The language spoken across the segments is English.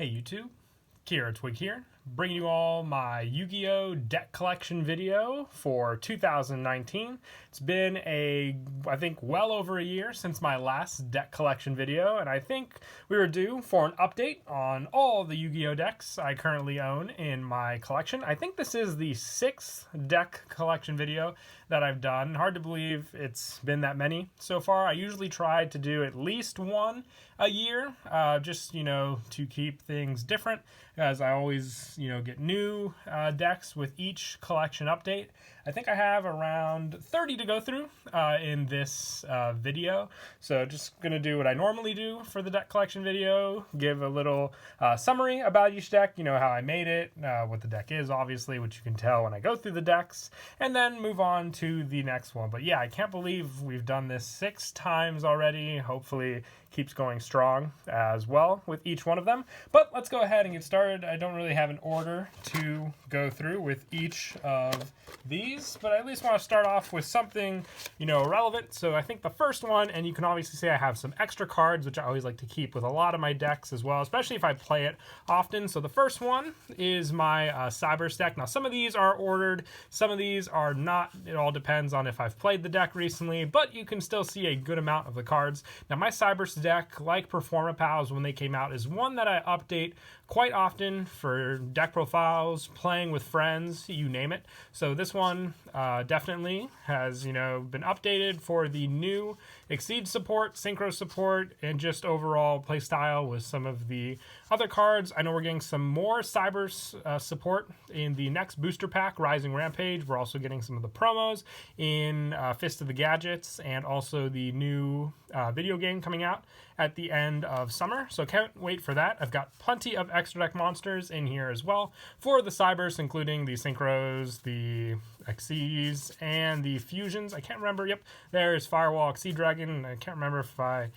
Hey YouTube, Kiratwig here, bringing you all my Yu-Gi-Oh! Deck collection video for 2019. It's been I think well over a year since my last deck collection video, and I think we were due for an update on all the Yu-Gi-Oh! Decks I currently own in my collection. I think this is the 6th deck collection video that I've done. Hard to believe it's been that many so far. I usually try to do at least one a year, just, to keep things different, as I always, get new decks with each collection update. I think I have around 30 to go through in this video, so just going to do what I normally do for the deck collection video, give a little summary about each deck, how I made it, what the deck is, obviously, which you can tell when I go through the decks, and then move on to the next one. But yeah, I can't believe we've done this 6 times already. Hopefully keeps going strong as well with each one of them. But let's go ahead and get started. I don't really have an order to go through with each of these, but I at least want to start off with something, relevant. So I think the first one, and you can obviously see I have some extra cards, which I always like to keep with a lot of my decks as well, especially if I play it often. So the first one is my Cybers deck. Now, some of these are ordered, some of these are not. It all depends on if I've played the deck recently, but you can still see a good amount of the cards. Now, my Cybers deck, like Performapals when they came out, is one that I update quite often for deck profiles, playing with friends, you name it. So this one definitely has, been updated for the new Exceed support, Synchro support, and just overall playstyle with some of the other cards. I know we're getting some more Cybers support in the next booster pack, Rising Rampage. We're also getting some of the promos in Fist of the Gadgets, and also the new video game coming out at the end of summer, so can't wait for that. I've got plenty of extra deck monsters in here as well for the Cybers, including the Synchros, the Xyz, and the Fusions. I can't remember. Yep, there's Firewall Xyz Dragon. I can't remember if I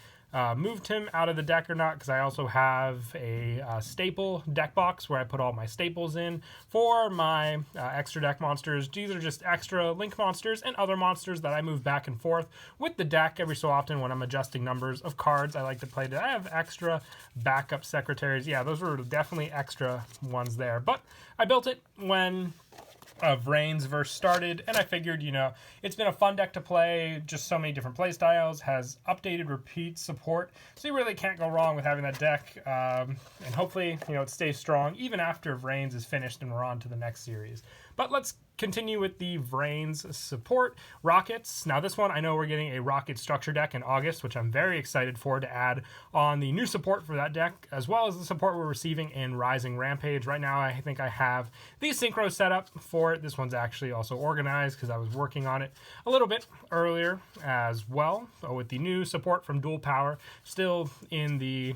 moved him out of the deck or not, because I also have a staple deck box where I put all my staples in for my extra deck monsters. These are just extra link monsters and other monsters that I move back and forth with the deck every so often when I'm adjusting numbers of cards I like to play. I have extra backup secretaries. Yeah, those were definitely extra ones there, but I built it when Vrains first started, and I figured, it's been a fun deck to play, just so many different play styles, has updated repeat support, so you really can't go wrong with having that deck, and hopefully, it stays strong even after Vrains is finished and we're on to the next series. But let's continue with the Vrains support. Rockets. Now this one, I know we're getting a Rocket structure deck in August, which I'm very excited for to add on the new support for that deck, as well as the support we're receiving in Rising Rampage. Right now, I think I have the Synchro set up for it. This one's actually also organized because I was working on it a little bit earlier as well. So with the new support from Dual Power still in the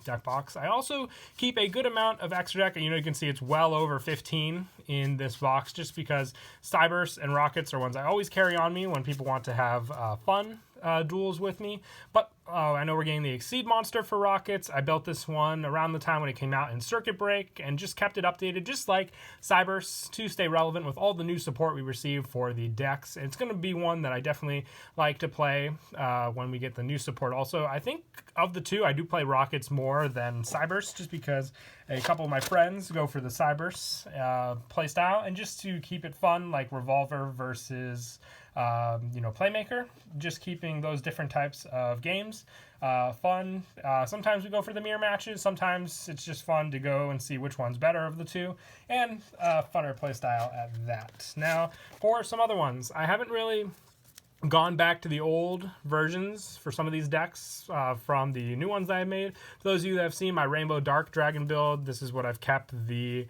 deck box, I also keep a good amount of extra deck. You can see it's well over 15 in this box, just because Cybers and Rockets are ones I always carry on me when people want to have fun duels with me. But I know we're getting the Exceed monster for Rockets. I built this one around the time when it came out in Circuit Break and just kept it updated, just like Cybers, to stay relevant with all the new support we receive for the decks. It's going to be one that I definitely like to play when we get the new support. Also, I think of the two, I do play Rockets more than Cybers, just because a couple of my friends go for the Cybers playstyle, and just to keep it fun, like Revolver versus Playmaker, just keeping those different types of games fun. Sometimes we go for the mirror matches, sometimes it's just fun to go and see which one's better of the two, and funner playstyle at that. Now, for some other ones, I haven't really gone back to the old versions for some of these decks from the new ones that I made. For those of you that have seen my Rainbow Dark Dragon build, this is what I've kept the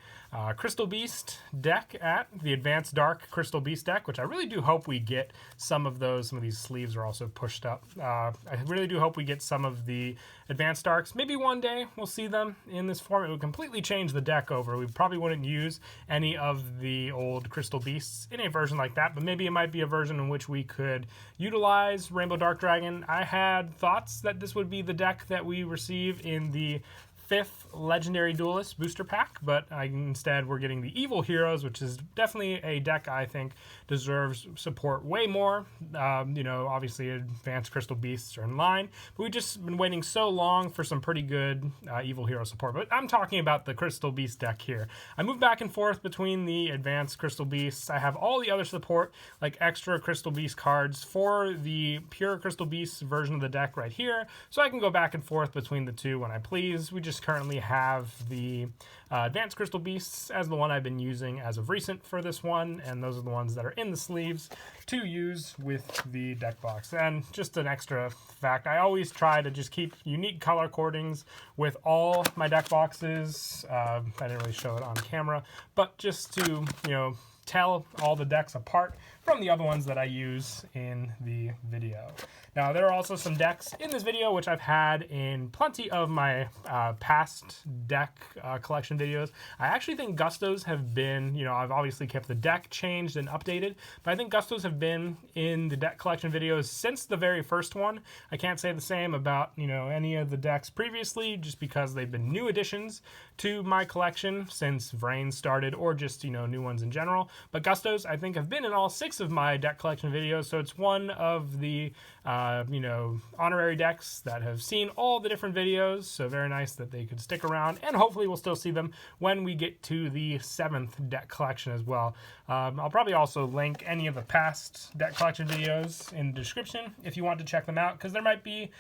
Crystal Beast deck at, the Advanced Dark Crystal Beast deck, which I really do hope we get some of those. Some of these sleeves are also pushed up. I really do hope we get some of the Advanced Darks. Maybe one day we'll see them in this form. It would completely change the deck over. We probably wouldn't use any of the old Crystal Beasts in a version like that, but maybe it might be a version in which we could utilize Rainbow Dark Dragon. I had thoughts that this would be the deck that we receive in the 5th Legendary Duelist booster pack, but instead we're getting the Evil Heroes, which is definitely a deck I think deserves support way more. Obviously Advanced Crystal Beasts are in line, but we've just been waiting so long for some pretty good Evil Hero support. But I'm talking about the Crystal Beast deck here. I move back and forth between the Advanced Crystal Beasts. I have all the other support, like extra Crystal Beast cards for the pure Crystal Beasts version of the deck right here, so I can go back and forth between the two when I please. We just currently have the Advanced Crystal Beasts as the one I've been using as of recent for this one, and those are the ones that are in the sleeves to use with the deck box. And just an extra fact, I always try to just keep unique color cordings with all my deck boxes. I didn't really show it on camera, but just to, tell all the decks apart from the other ones that I use in the video. Now, there are also some decks in this video which I've had in plenty of my past deck collection videos. I actually think Gustos have been, I've obviously kept the deck changed and updated, but I think Gustos have been in the deck collection videos since the very first one. I can't say the same about, any of the decks previously, just because they've been new additions to my collection since Vrain started, or just, new ones in general. But Gustos, I think, have been in all 6 of my deck collection videos, so it's one of the honorary decks that have seen all the different videos, so very nice that they could stick around, and hopefully we'll still see them when we get to the 7th deck collection as well. I'll probably also link any of the past deck collection videos in the description if you want to check them out, because there might be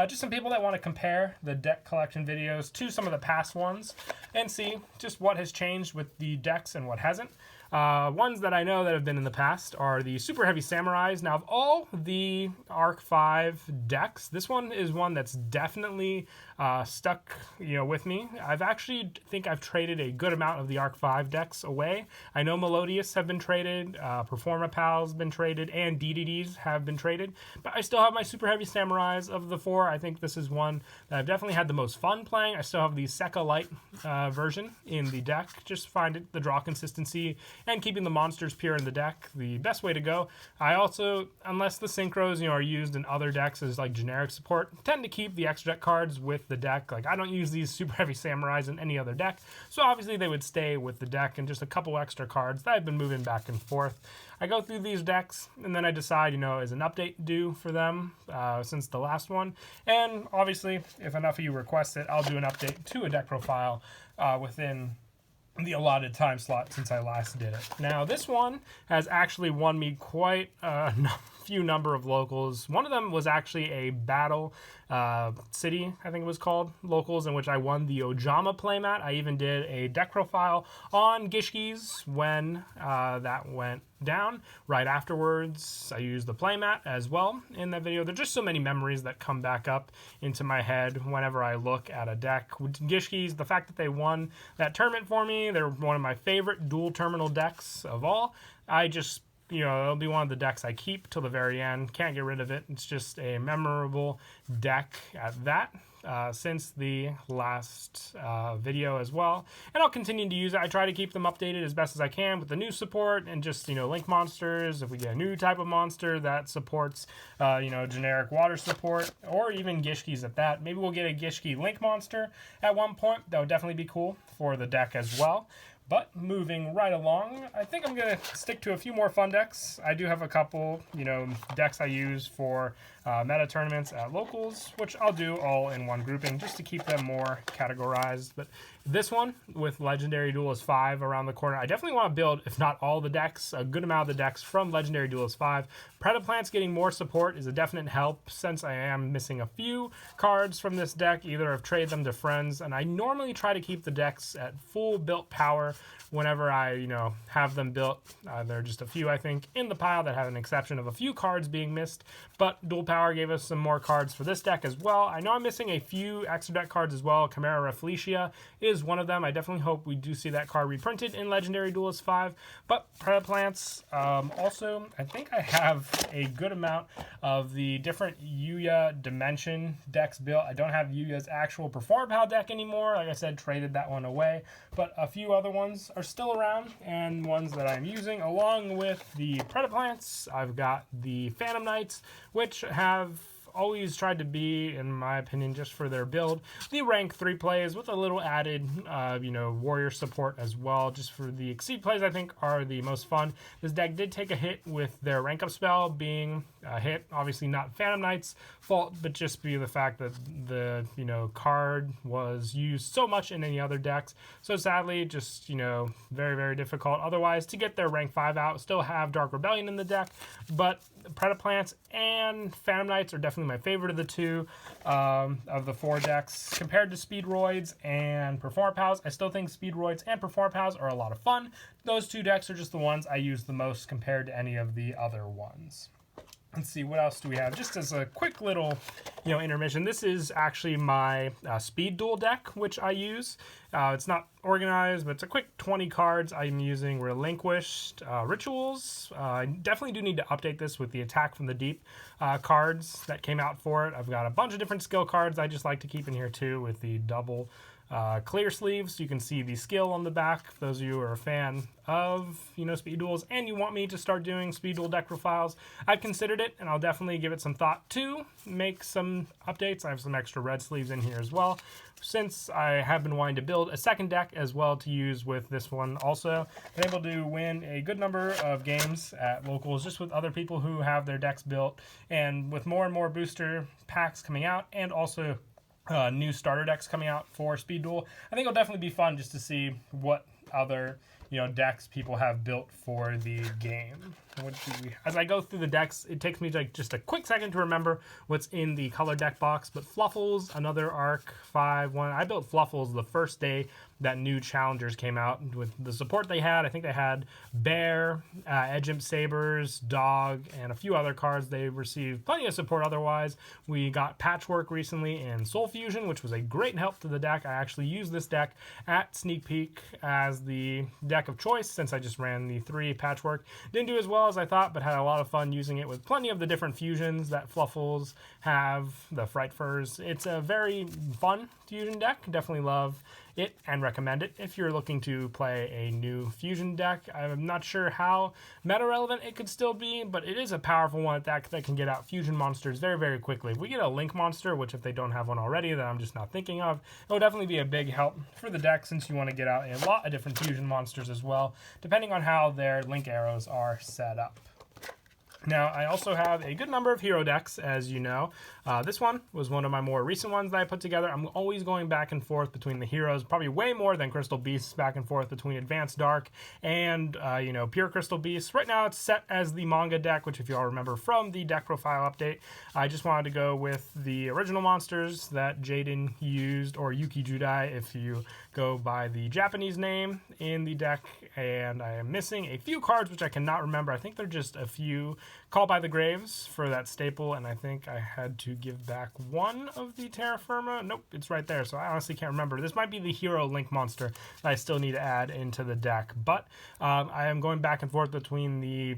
just some people that want to compare the deck collection videos to some of the past ones and see just what has changed with the decks and what hasn't. Ones that I know that have been in the past are the Super Heavy Samurais. Now, of all the Arc 5 decks, this one is one that's definitely stuck, with me. I've actually think I've traded a good amount of the Arc 5 decks away. I know Melodious have been traded, Performapal's been traded, and DDDs have been traded, but I still have my Super Heavy Samurais of the 4. I think this is one that I've definitely had the most fun playing. I still have the Sekka Light version in the deck. Just find it, the draw consistency and keeping the monsters pure in the deck, the best way to go. I also, unless the synchros, are used in other decks as like generic support, tend to keep the extra deck cards with the deck. Like, I don't use these Super Heavy Samurais in any other deck, so obviously they would stay with the deck, and just a couple extra cards that I've been moving back and forth. I go through these decks, and then I decide, is an update due for them since the last one. And obviously, if enough of you request it, I'll do an update to a deck profile within the allotted time slot since I last did it. Now, this one has actually won me quite a few number of locals. One of them was actually a Battle City, I think it was called, locals, in which I won the Ojamaarm playmat. I even did a deck profile on Gishkis when that went down. Right afterwards, I used the playmat as well in that video. There's just so many memories that come back up into my head whenever I look at a deck. With Gishkis, the fact that they won that tournament for me, they're one of my favorite dual terminal decks of all. I just, it'll be one of the decks I keep till the very end. Can't get rid of it. It's just a memorable deck at that. Since the last video as well, and I'll continue to use it. I try to keep them updated as best as I can with the new support and just link monsters. If we get a new type of monster that supports generic water support, or even Gishkis at that, maybe we'll get a Gishki link monster at one point. That would definitely be cool for the deck as well. But moving right along, I think I'm going to stick to a few more fun decks. I do have a couple, decks I use for meta tournaments at locals, which I'll do all in one grouping just to keep them more categorized. But this one, with Legendary Duelist 5 around the corner, I definitely want to build, if not all the decks, a good amount of the decks from Legendary Duelist 5. Predaplants getting more support is a definite help, since I am missing a few cards from this deck. Either I've traded them to friends, and I normally try to keep the decks at full built power whenever I, have them built. There are just a few, I think, in the pile that have an exception of a few cards being missed, but Dual Power gave us some more cards for this deck as well. I know I'm missing a few extra deck cards as well. Chimera Rafflesia is one of them. I definitely hope we do see that card reprinted in Legendary Duelist 5, but Predaplants, also, I think I have a good amount of the different Yugioh Dimension decks built. I don't have Yugioh's actual Performapal deck anymore. Like I said, traded that one away, but a few other ones are still around, and ones that I'm using along with the Predaplants. I've got the Phantom Knights, which have always tried to be, in my opinion, just for their build, the rank 3 plays with a little added, warrior support as well. Just for the exceed plays, I think are the most fun. This deck did take a hit with their rank up spell being a hit. Obviously not Phantom Knight's fault, but just be the fact that the, card was used so much in any other decks. So sadly, just, very, very difficult otherwise to get their rank 5 out. Still have Dark Rebellion in the deck, but Predaplants and Phantom Knights are definitely my favorite of the two of the 4 decks. Compared to Speedroids and Perform Pals, I still think Speedroids and Perform Pals are a lot of fun. Those 2 decks are just the ones I use the most compared to any of the other ones. Let's see, what else do we have? Just as a quick little, intermission, this is actually my Speed Duel deck, which I use. It's not organized, but it's a quick 20 cards. I'm using Relinquished Rituals. I definitely do need to update this with the Attack from the Deep cards that came out for it. I've got a bunch of different skill cards I just like to keep in here too with the double clear sleeves. You can see the skill on the back. For those of you who are a fan of speed duels and you want me to start doing speed duel deck profiles, I've considered it and I'll definitely give it some thought to make some updates. I have some extra red sleeves in here as well, since I have been wanting to build a second deck as well to use with this one. Also been able to win a good number of games at locals just with other people who have their decks built, and with more and more booster packs coming out and also new starter decks coming out for Speed Duel, I think it'll definitely be fun just to see what other decks people have built for the game. As I go through the decks, it takes me like just a quick second to remember what's in the color deck box. But Fluffles, another Arc 5-1. I built Fluffles the first day that new challengers came out with the support they had. I think they had Bear, Edge Imp Sabers, Dog, and a few other cards. They received plenty of support otherwise. We got Patchwork recently and Soul Fusion, which was a great help to the deck. I actually used this deck at Sneak Peek as the deck of choice since I just ran the 3 Patchwork. Didn't do as well as I thought, but had a lot of fun using it with plenty of the different fusions that Fluffles have, the Fright Furs. It's a very fun fusion deck. Definitely love it and recommend it if you're looking to play a new fusion deck. I'm not sure how meta relevant it could still be, but it is a powerful one that can get out fusion monsters very, very quickly. If we get a Link monster, which if they don't have one already that I'm just not thinking of, it will definitely be a big help for the deck, since you want to get out a lot of different fusion monsters as well, depending on how their Link arrows are set up. Now, I also have a good number of hero decks, as you know. This one was one of my more recent ones that I put together. I'm always going back and forth between the heroes, probably way more than Crystal Beasts, back and forth between Advanced Dark and, pure Crystal Beasts. Right now, it's set as the Manga deck, which if you all remember from the deck profile update, I just wanted to go with the original monsters that Jaden used, or Yuki Judai if you go by the Japanese name in the deck, and I am missing a few cards which I cannot remember. I think they're just a few. Call by the Graves for that staple, and I think I had to give back one of the Terra Firma. Nope, it's right there, so I honestly can't remember. This might be the Hero Link monster that I still need to add into the deck, but I am going back and forth between the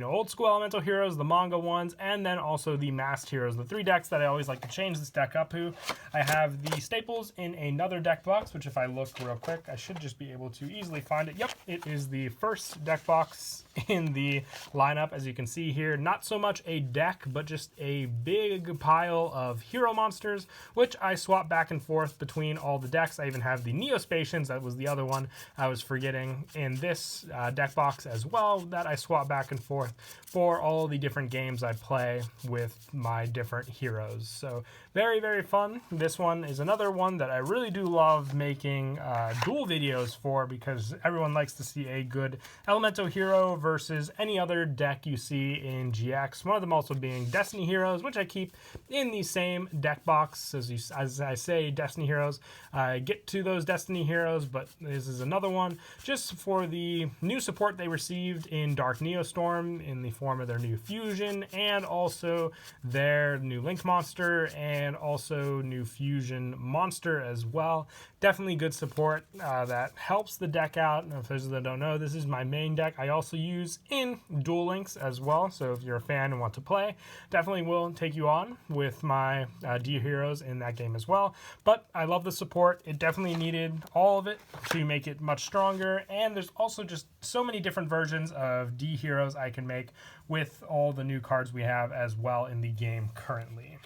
old school elemental heroes, the manga ones, and then also the masked heroes, the 3 decks that I always like to change this deck up to. I have the staples in another deck box, which if I look real quick, I should just be able to easily find it. Yep, it is the first deck box in the lineup, as you can see here. Not so much a deck, but just a big pile of hero monsters, which I swap back and forth between all the decks. I even have the Neospatians, that was the other one I was forgetting, in this deck box as well, that I swap back and forth for all the different games I play with my different heroes. So very, very fun. This one is another one that I really do love making duel videos for, because everyone likes to see a good elemental hero versus any other deck you see in GX. One of them also being Destiny Heroes, which I keep in the same deck box. As I say, Destiny Heroes, I get to those Destiny Heroes, but this is another one just for the new support they received in Dark Neostorm in the form of their new fusion, and also their new Link monster, and also new fusion monster as well. Definitely good support that helps the deck out. And for those that don't know, this is my main deck I also use in Duel Links as well. So if you're a fan and want to play, definitely will take you on with my D heroes in that game as well. But I love the support. It definitely needed all of it to make it much stronger. And there's also just so many different versions of D heroes I can make with all the new cards we have as well in the game currently.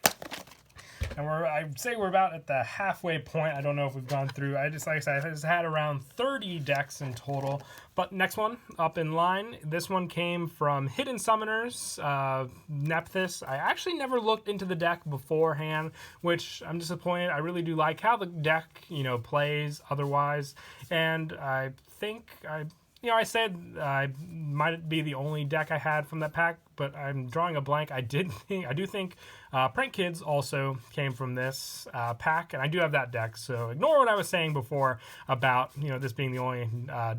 And I'd say we're about at the halfway point. I don't know if we've gone through. Like I said, I just had around 30 decks in total. But next one up in line, this one came from Hidden Summoners, Nephthys. I actually never looked into the deck beforehand, which I'm disappointed. I really do like how the deck, plays otherwise. And I think I said I might be the only deck I had from that pack, but I'm drawing a blank. I do think Prank Kids also came from this pack, and I do have that deck. So ignore what I was saying before about this being the only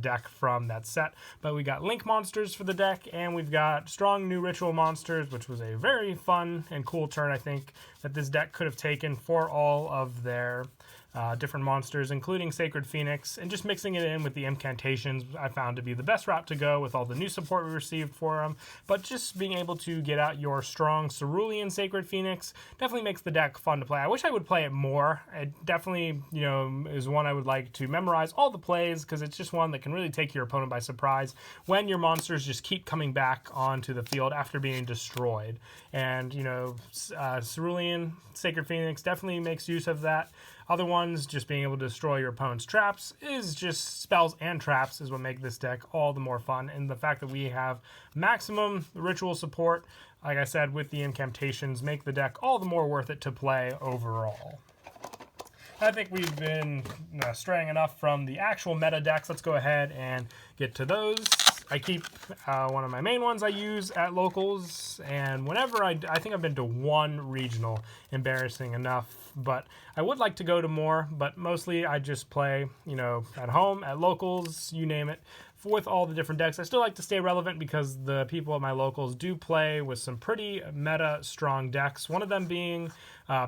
deck from that set. But we got Link monsters for the deck, and we've got strong new ritual monsters, which was a very fun and cool turn, I think, that this deck could have taken for all of their different monsters, including Sacred Phoenix, and just mixing it in with the incantations I found to be the best route to go with all the new support we received for them. But just being able to get out your strong Cerulean Sacred Phoenix definitely makes the deck fun to play. I wish I would play it more. It definitely, is one I would like to memorize all the plays, because it's just one that can really take your opponent by surprise when your monsters just keep coming back onto the field after being destroyed. And, Cerulean Sacred Phoenix definitely makes use of that. Other ones, just being able to destroy your opponent's traps, is just spells and traps is what make this deck all the more fun. And the fact that we have maximum ritual support, like I said, with the incantations, make the deck all the more worth it to play overall. I think we've been straying enough from the actual meta decks. Let's go ahead and get to those. I keep one of my main ones I use at locals, and whenever I think I've been to one regional, embarrassing enough, but I would like to go to more, but mostly I just play, at home, at locals, you name it, with all the different decks. I still like to stay relevant because the people at my locals do play with some pretty meta strong decks, one of them being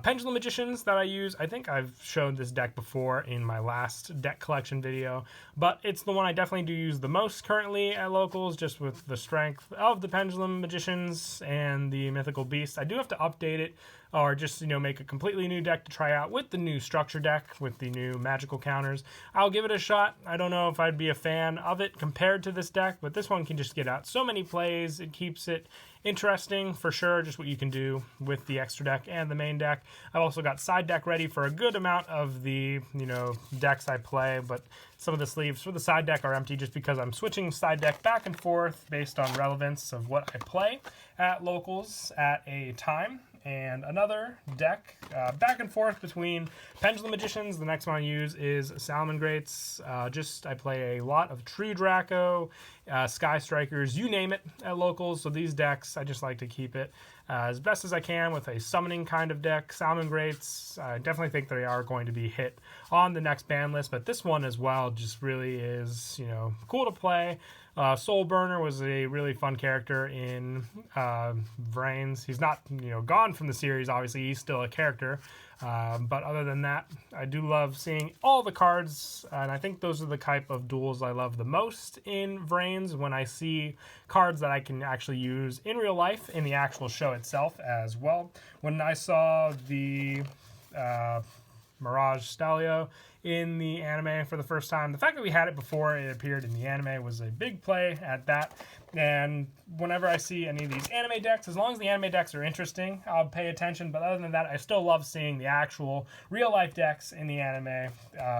Pendulum Magicians that I use. I think I've shown this deck before in my last deck collection video, but it's the one I definitely do use the most currently at locals, just with the strength of the Pendulum Magicians and the Mythical Beast. I do have to update it, or just, make a completely new deck to try out with the new structure deck, with the new magical counters. I'll give it a shot. I don't know if I'd be a fan of it compared to this deck, but this one can just get out so many plays. It keeps it interesting for sure, just what you can do with the extra deck and the main deck. I've also got side deck ready for a good amount of the, decks I play, but some of the sleeves for the side deck are empty just because I'm switching side deck back and forth based on relevance of what I play at locals at a time. And another deck, back and forth between Pendulum Magicians. The next one I use is Salamangreats. I play a lot of True Draco, Sky Strikers, you name it, at locals. So these decks, I just like to keep it as best as I can with a summoning kind of deck. Salamangreats, I definitely think they are going to be hit on the next ban list, but this one as well just really is, cool to play. Soul Burner was a really fun character in Vrains. He's not, gone from the series, obviously. He's still a character. But other than that, I do love seeing all the cards, and I think those are the type of duels I love the most in Vrains, when I see cards that I can actually use in real life in the actual show itself as well. When I saw the Mirage Stalio in the anime for the first time, the fact that we had it before it appeared in the anime was a big play at that. And whenever I see any of these anime decks, as long as the anime decks are interesting, I'll pay attention. But other than that, I still love seeing the actual real life decks in the anime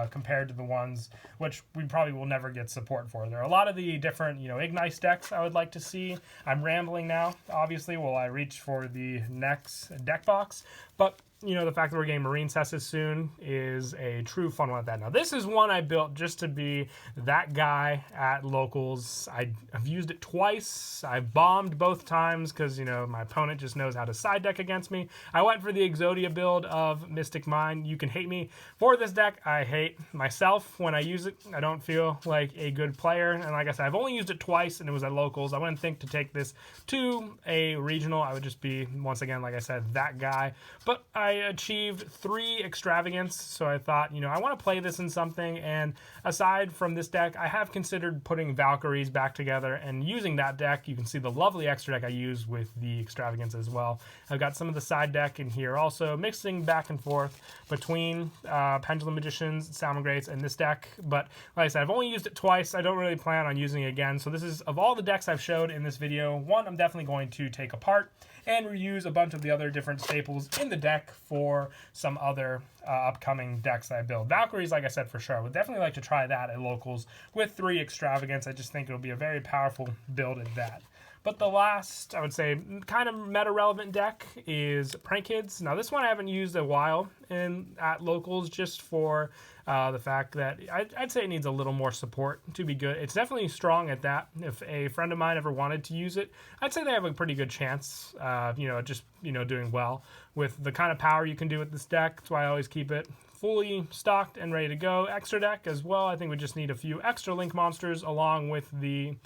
compared to the ones which we probably will never get support for. There are a lot of the different, Ignice decks I would like to see. I'm rambling now, obviously, while I reach for the next deck box. But the fact that we're getting Marine Cessus soon is a true fun one at that. Now, this is one I built just to be that guy at locals. I've used it twice. I bombed both times because, my opponent just knows how to side deck against me. I went for the Exodia build of Mystic Mine. You can hate me for this deck. I hate myself when I use it. I don't feel like a good player. And like I said, I've only used it twice, and it was at locals. I wouldn't think to take this to a regional. I would just be, once again, like I said, that guy. But I achieved 3 extravagance, so I thought, I want to play this in something. And aside from this deck, I have considered putting Valkyries back together and using using that deck. You can see the lovely extra deck I use with the Extravagance as well. I've got some of the side deck in here also, mixing back and forth between Pendulum Magicians, Salmon Greats, and this deck. But like I said, I've only used it twice. I don't really plan on using it again. So this is, of all the decks I've showed in this video, one I'm definitely going to take apart and reuse a bunch of the other different staples in the deck for some other upcoming decks that I build. Valkyries, like I said, for sure. I would definitely like to try that at locals with 3 Extravagance. I just think it'll be a very powerful build at that. But the last, I would say, kind of meta-relevant deck is Prank Kids. Now, this one I haven't used a while at locals, just for the fact that I'd say it needs a little more support to be good. It's definitely strong at that. If a friend of mine ever wanted to use it, I'd say they have a pretty good chance, doing well with the kind of power you can do with this deck. That's why I always keep it fully stocked and ready to go. Extra deck as well. I think we just need a few extra link monsters along with the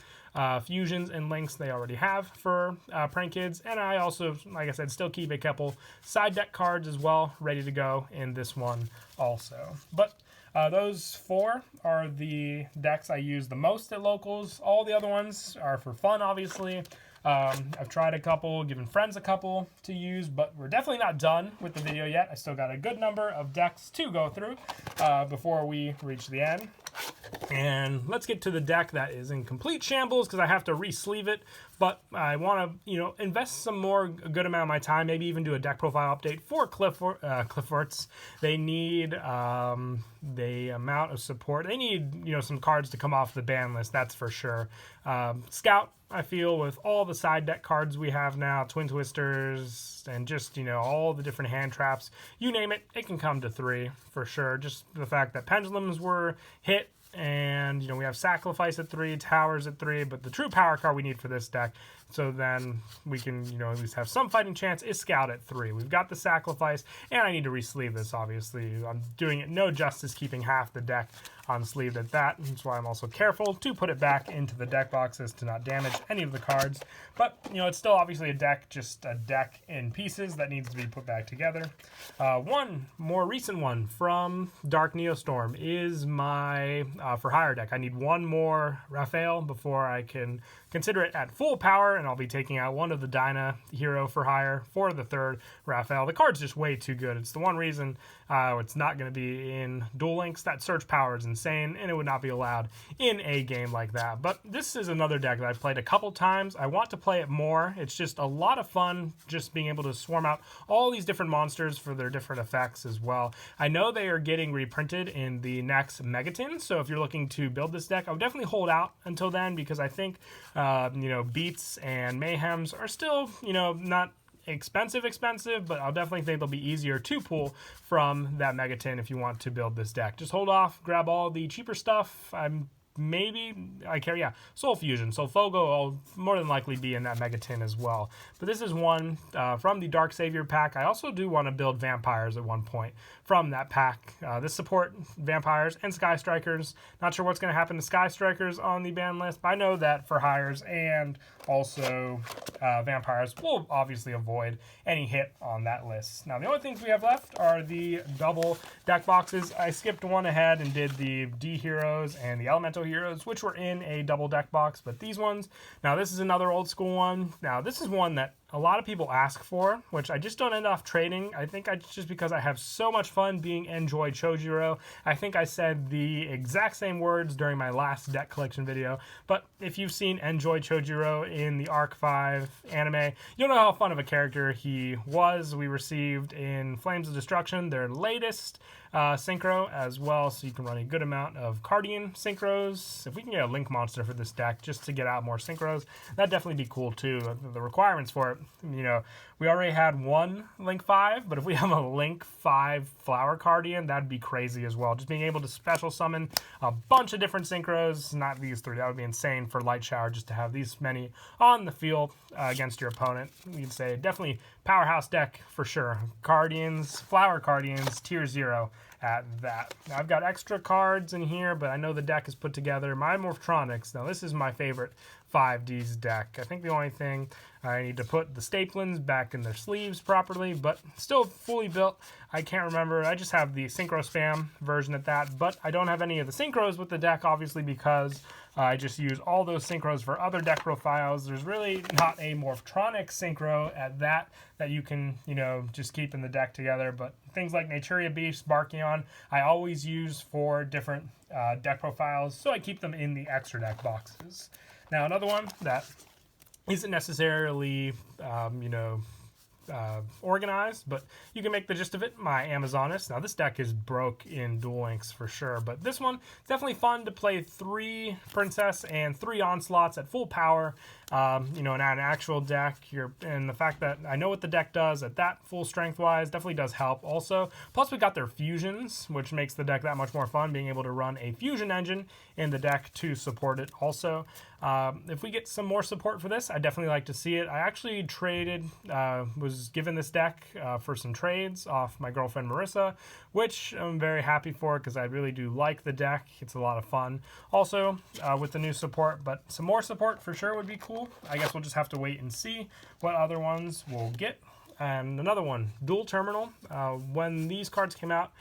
fusions and links they already have for Prank Kids. And I also, like I said, still keep a couple side deck cards as well ready to go in this one also. But those 4 are the decks I use the most at locals. All the other ones are for fun, obviously. I've tried a couple, given friends a couple to use, but we're definitely not done with the video yet. I still got a good number of decks to go through before we reach the end. And let's get to the deck that is in complete shambles because I have to re-sleeve it. But I want to, invest some more, a good amount of my time, maybe even do a deck profile update for Clifforts. They need the amount of support. They need, some cards to come off the ban list, that's for sure. Scout, I feel, with all the side deck cards we have now, Twin Twisters, and just, all the different hand traps, you name it, it can come to 3 for sure. Just the fact that Pendulums were hit, and, we have Sacrifice at 3, Towers at 3, but the true power card we need for this deck, so then we can, at least have some fighting chance, is Scout at 3. We've got the Sacrifice, and I need to re-sleeve this, obviously. I'm doing it no justice keeping half the deck unsleeved at that. That's why I'm also careful to put it back into the deck boxes to not damage any of the cards. But, it's still obviously a deck, just a deck in pieces that needs to be put back together. One more recent one from Dark Neostorm is my for hire deck. I need one more Raphael before I can consider it at full power, and I'll be taking out one of the Dyna hero for hire for the 3rd Raphael. The card's just way too good. It's the one reason it's not going to be in Duel Links. That search power is insane, and it would not be allowed in a game like that. But this is another deck that I've played a couple times. I want to play it more. It's just a lot of fun just being able to swarm out all these different monsters for their different effects as well. I know they are getting reprinted in the next Megaton, so if you're looking to build this deck, I would definitely hold out until then, because I think Beats and Mayhems are still, not expensive, but I'll definitely think they'll be easier to pull from that Megaton if you want to build this deck. Just hold off, grab all the cheaper stuff. Soul Fusion. So Fogo will more than likely be in that Megaton as well. But this is one from the Dark Savior pack. I also do want to build Vampires at one point from that pack. This support Vampires and Sky Strikers. Not sure what's going to happen to Sky Strikers on the ban list, but I know that for hires and also Vampires will obviously avoid any hit on that list. Now, the only things we have left are the double deck boxes. I skipped one ahead and did the D Heroes and the Elemental Heroes, which were in a double deck box, but these ones, now this is another old school one. Now, this is one that a lot of people ask for, which I just don't end up trading. I think just because I have so much fun being Enjoy Chojiro. I think I said the exact same words during my last deck collection video, but if you've seen Enjoy Chojiro in the Arc 5 anime, you'll know how fun of a character he was. We received in Flames of Destruction their latest synchro as well, so you can run a good amount of Cardian synchros. If we can get a Link monster for this deck just to get out more synchros, that'd definitely be cool too. The requirements for it, we already had one Link 5, but if we have a Link 5 Flower Cardian, that'd be crazy as well. Just being able to special summon a bunch of different synchros, not these 3, that would be insane for Light Shower just to have these many on the field against your opponent. You'd say definitely powerhouse deck for sure. Cardians, Flower Cardians, tier 0 at that. Now, I've got extra cards in here, but I know the deck is put together. My Morphtronics, now this is my favorite 5Ds deck. I think the only thing I need to put the staplings back in their sleeves properly, but still fully built. I can't remember. I just have the Synchro Spam version at that, but I don't have any of the Synchros with the deck, obviously, because I just use all those Synchros for other deck profiles. There's really not a Morphtronic Synchro at that you can, you know, just keep in the deck together, but things like Naturia Beast, Barkion, I always use for different deck profiles, so I keep them in the extra deck boxes. Now, another one that isn't necessarily, you know, organized, but you can make the gist of it, my Amazoness. Now, this deck is broke in Duel Links for sure, but this one, definitely fun to play 3 Princess and 3 Onslaughts at full power. You know, in an actual deck, and the fact that I know what the deck does at that full strength wise definitely does help also. Plus, we got their fusions, which makes the deck that much more fun, being able to run a fusion engine in the deck to support it also. If we get some more support for this, I definitely like to see it. I actually traded, was given this deck for some trades off my girlfriend Marissa, which I'm very happy for because I really do like the deck. It's a lot of fun. Also, with the new support, but some more support for sure would be cool. I guess we'll just have to wait and see what other ones we'll get. And another one, Dual Terminal. When these cards came out,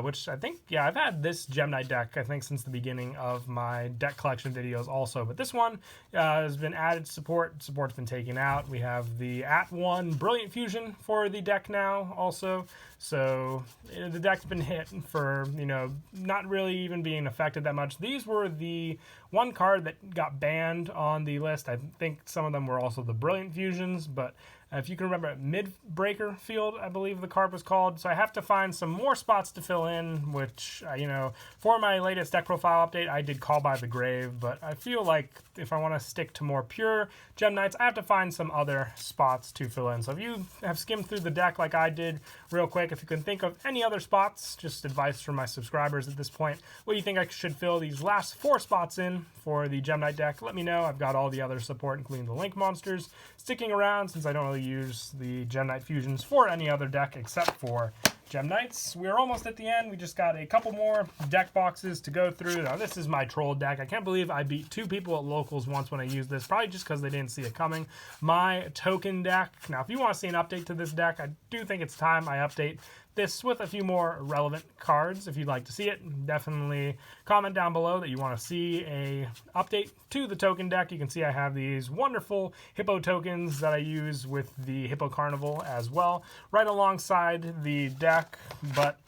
which I think, yeah, I've had this Gem Knight deck, I think, since the beginning of my deck collection videos also. But this one has been added support. Support's been taken out. We have the @1 Brilliant Fusion for the deck now also. So the deck's been hit for, you know, not really even being affected that much. These were the one card that got banned on the list. I think some of them were also the Brilliant Fusions, but if you can remember, Mid-Breaker Field, I believe the card was called. So I have to find some more spots to fill in, which, you know, for my latest deck profile update, I did Call by the Grave. But I feel like if I want to stick to more pure Gem Knights, I have to find some other spots to fill in. So if you have skimmed through the deck like I did real quick, if you can think of any other spots, just advice from my subscribers at this point, what do you think I should fill these last 4 spots in for the Gem Knight deck? Let me know. I've got all the other support, including the Link monsters, sticking around since I don't really use the Gem Knight fusions for any other deck except for Gem Knights. We're almost at the end. We just got a couple more deck boxes to go through. Now, this is my troll deck. I can't believe I beat 2 people at locals once when I used this, probably just because they didn't see it coming. My token deck. Now, if you want to see an update to this deck, I do think it's time I update this with a few more relevant cards. If you'd like to see it, definitely comment down below that you want to see a update to the token deck. You can see I have these wonderful Hippo tokens that I use with the Hippo Carnival as well, right alongside the deck. But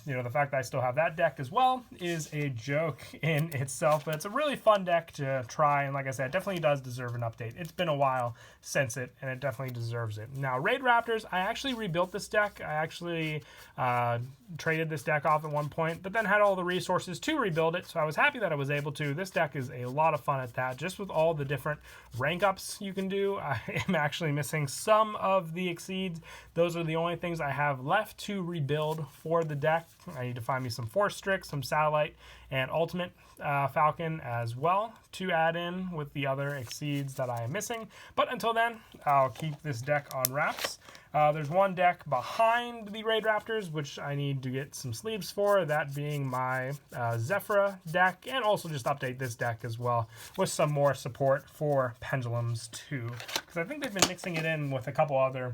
you know, the fact that I still have that deck as well is a joke in itself, but it's a really fun deck to try, and like I said, it definitely does deserve an update. It's been a while since it, and it definitely deserves it. Now, Raid Raptors, I actually rebuilt this deck. I actually traded this deck off at one point, but then had all the resources to rebuild it, so I was happy that I was able to. This deck is a lot of fun at that, just with all the different rank ups you can do. I am actually missing some of the Exceeds. Those are the only things I have left to rebuild for the deck. I need to find me some Force Strix, some Satellite, and Ultimate Falcon as well to add in with the other Exceeds that I am missing. But until then, I'll keep this deck on wraps. There's one deck behind the Raid Raptors, which I need to get some sleeves for, that being my Zephyra deck, and also just update this deck as well with some more support for Pendulums too, because I think they've been mixing it in with a couple other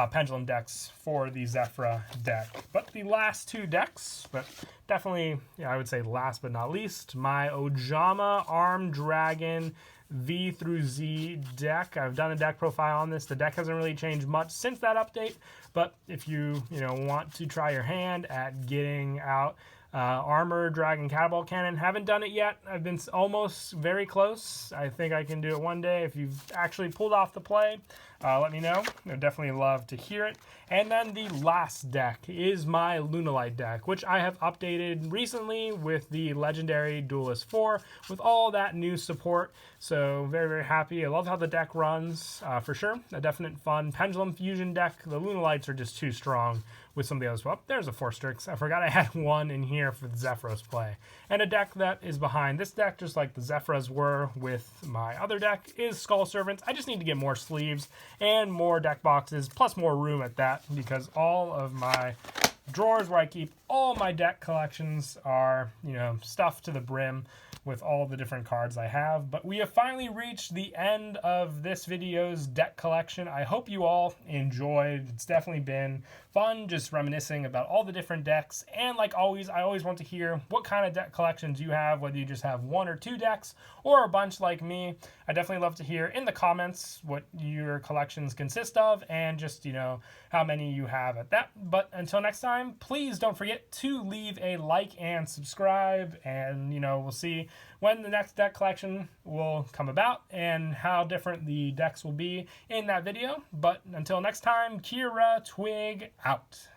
Pendulum decks for the Zephyra deck. But the last 2 decks, but definitely, yeah, I would say last but not least, my Ojamaarm Dragon V through Z deck. I've done a deck profile on this. The deck hasn't really changed much since that update, but if you want to try your hand at getting out Armor Dragon Catapult Cannon, haven't done it yet. I've been almost very close. I think I can do it one day. If you've actually pulled off the play, let me know. I'd definitely love to hear it. And then the last deck is my Lunalight deck, which I have updated recently with the Legendary Duelist 4 with all that new support. So very, very happy. I love how the deck runs, for sure. A definite fun Pendulum Fusion deck. The Lunalights are just too strong with some of the others. Well, there's a Force Strix. I forgot I had one in here for the Zephyros play. And a deck that is behind this deck, just like the Zephyras were with my other deck, is Skull Servants. I just need to get more sleeves and more deck boxes, plus more room at that, because all of my drawers where I keep all my deck collections are, stuffed to the brim with all the different cards I have. But we have finally reached the end of this video's deck collection. I hope you all enjoyed. It's definitely been fun just reminiscing about all the different decks. And like always, I always want to hear what kind of deck collections you have, whether you just have 1 or 2 decks or a bunch like me. I definitely love to hear in the comments what your collections consist of and just, how many you have at that. But until next time, please don't forget to leave a like and subscribe, and we'll see when the next deck collection will come about and how different the decks will be in that video. But until next time, Kiratwig out.